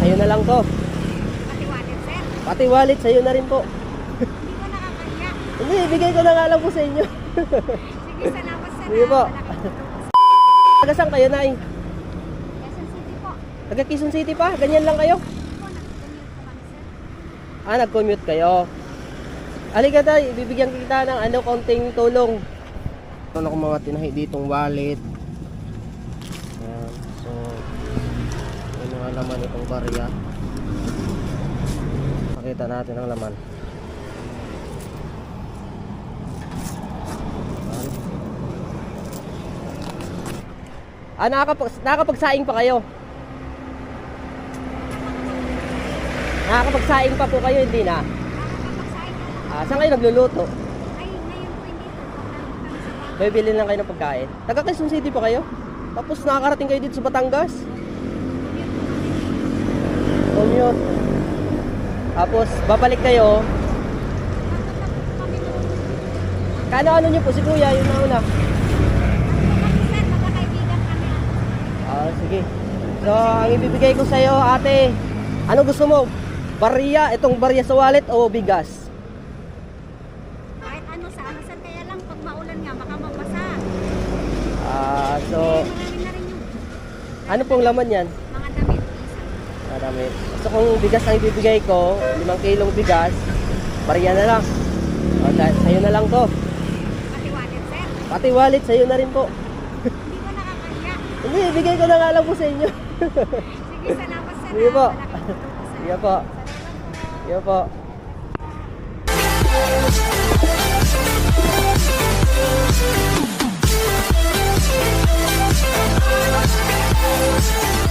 sa'yo na lang to. Pati wallet, sir. Pati wallet, sa'yo na rin po. Hindi ko nakakahiya. Hindi, ibigay ko na nga lang po sa inyo. Sige, salamat, sir. Sige po. Malaking tulong. Taga saan kayo, Nay? Quezon City po. Taga Quezon City pa? Ganyan lang kayo? Po, nag-commute po kami, sir. Ah, nag-commute kayo. Halika tayo, bibigyan kita ng konting tulong. Ano ko mga tinahi ditong wallet. Ayan, so ano nga laman itong barya. Pakita natin ang laman. Ah, nakakapagsaing pa kayo? Nakakapagsaing pa po kayo, hindi na? Nakakapagsaing na lang. Ah, saan kayo nagluluto? Ay, ngayon po hindi po. Kami sa bahay. Bibili lang kayo ng pagkain. Taga Quezon City pa kayo? Tapos nakakarating kayo dito sa Batangas? Commute. Tapos babalik kayo. Nakakapagsaing po kami doon. Kano niyo po si Kuya, yun na una. Ano po kami, sir? Magkakaibigan kami. Ah, sige. So, ang ibibigay ko sa iyo, ate, ano gusto mo? Barya, itong barya sa wallet o bigas? Kahit ano, sa ano, sir. Kaya lang, pag maulan nga, baka mabasa. Ah, so, Marami na rin yung ano pong laman yan? mga damit. Isa. Marami. So, kung bigas ang ibibigay ko, 5 kilong bigas, barya na lang. O, sa'yo na lang to. Pati wallet, sir. Pati wallet, sa'yo na rin po. Hindi ko nakakahiya. Hindi, ibigay ko na nga lang po sa inyo. Sige, salamat, sir. Sige po. Malaking tulong po, sir. Sige po. Salamat po. Sige po. We'll be right back.